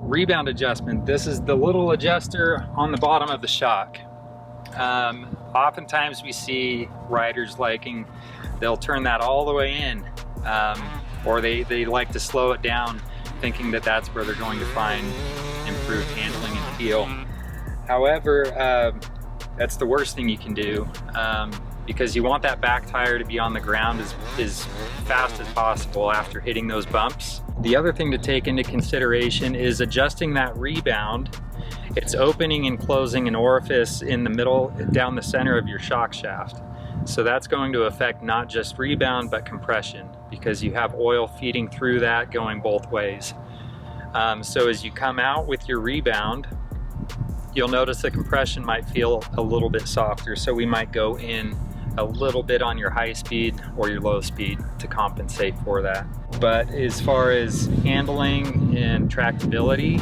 Rebound adjustment. This is the little adjuster on the bottom of the shock. Oftentimes we see riders they'll turn that all the way in, or they like to slow it down, thinking that that's where they're going to find improved handling and feel. However, that's the worst thing you can do, because you want that back tire to be on the ground as fast as possible after hitting those bumps. The other thing to take into consideration is adjusting that rebound. It's opening and closing an orifice in the middle, down the center of your shock shaft. So that's going to affect not just rebound, but compression, because you have oil feeding through that going both ways. So as you come out with your rebound, you'll notice the compression might feel a little bit softer. So we might go in a little bit on your high speed or your low speed to compensate for that. But as far as handling and tractability,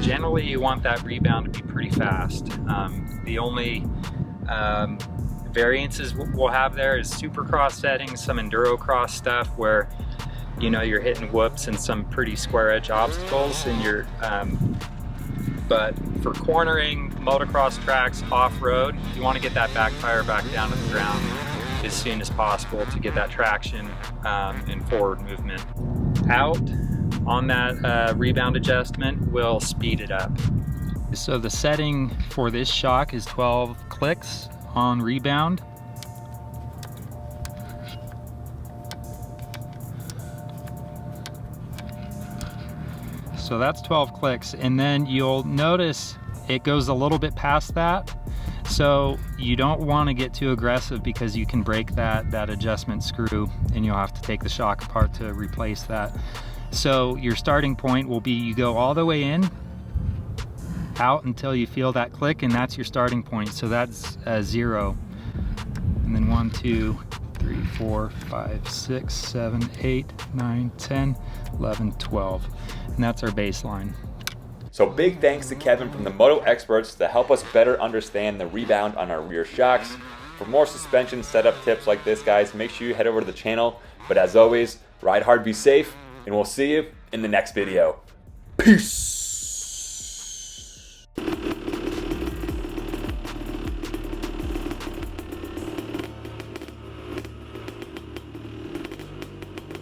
generally you want that rebound to be pretty fast. The only variances we'll have there is supercross settings, some enduro cross stuff where you're hitting whoops and some pretty square edge obstacles, and but for cornering, motocross tracks, off-road, you want to get that back tire back down to the ground as soon as possible to get that traction and forward movement. Out on that rebound adjustment will speed it up. So the setting for this shock is 12 clicks on rebound. So that's 12 clicks, and then you'll notice it goes a little bit past that. So you don't want to get too aggressive, because you can break that adjustment screw and you'll have to take the shock apart to replace that. So your starting point will be, you go all the way in, out until you feel that click, and that's your starting point. So that's 0. And then 1, 2, 3, 4, 5, 6, 7, 8, 9, 10, 11, 12. And that's our baseline. So big thanks to Kevin from the MotXperts to help us better understand the rebound on our rear shocks. For more suspension setup tips like this, guys, make sure you head over to the channel. But as always, ride hard, be safe, and we'll see you in the next video. Peace!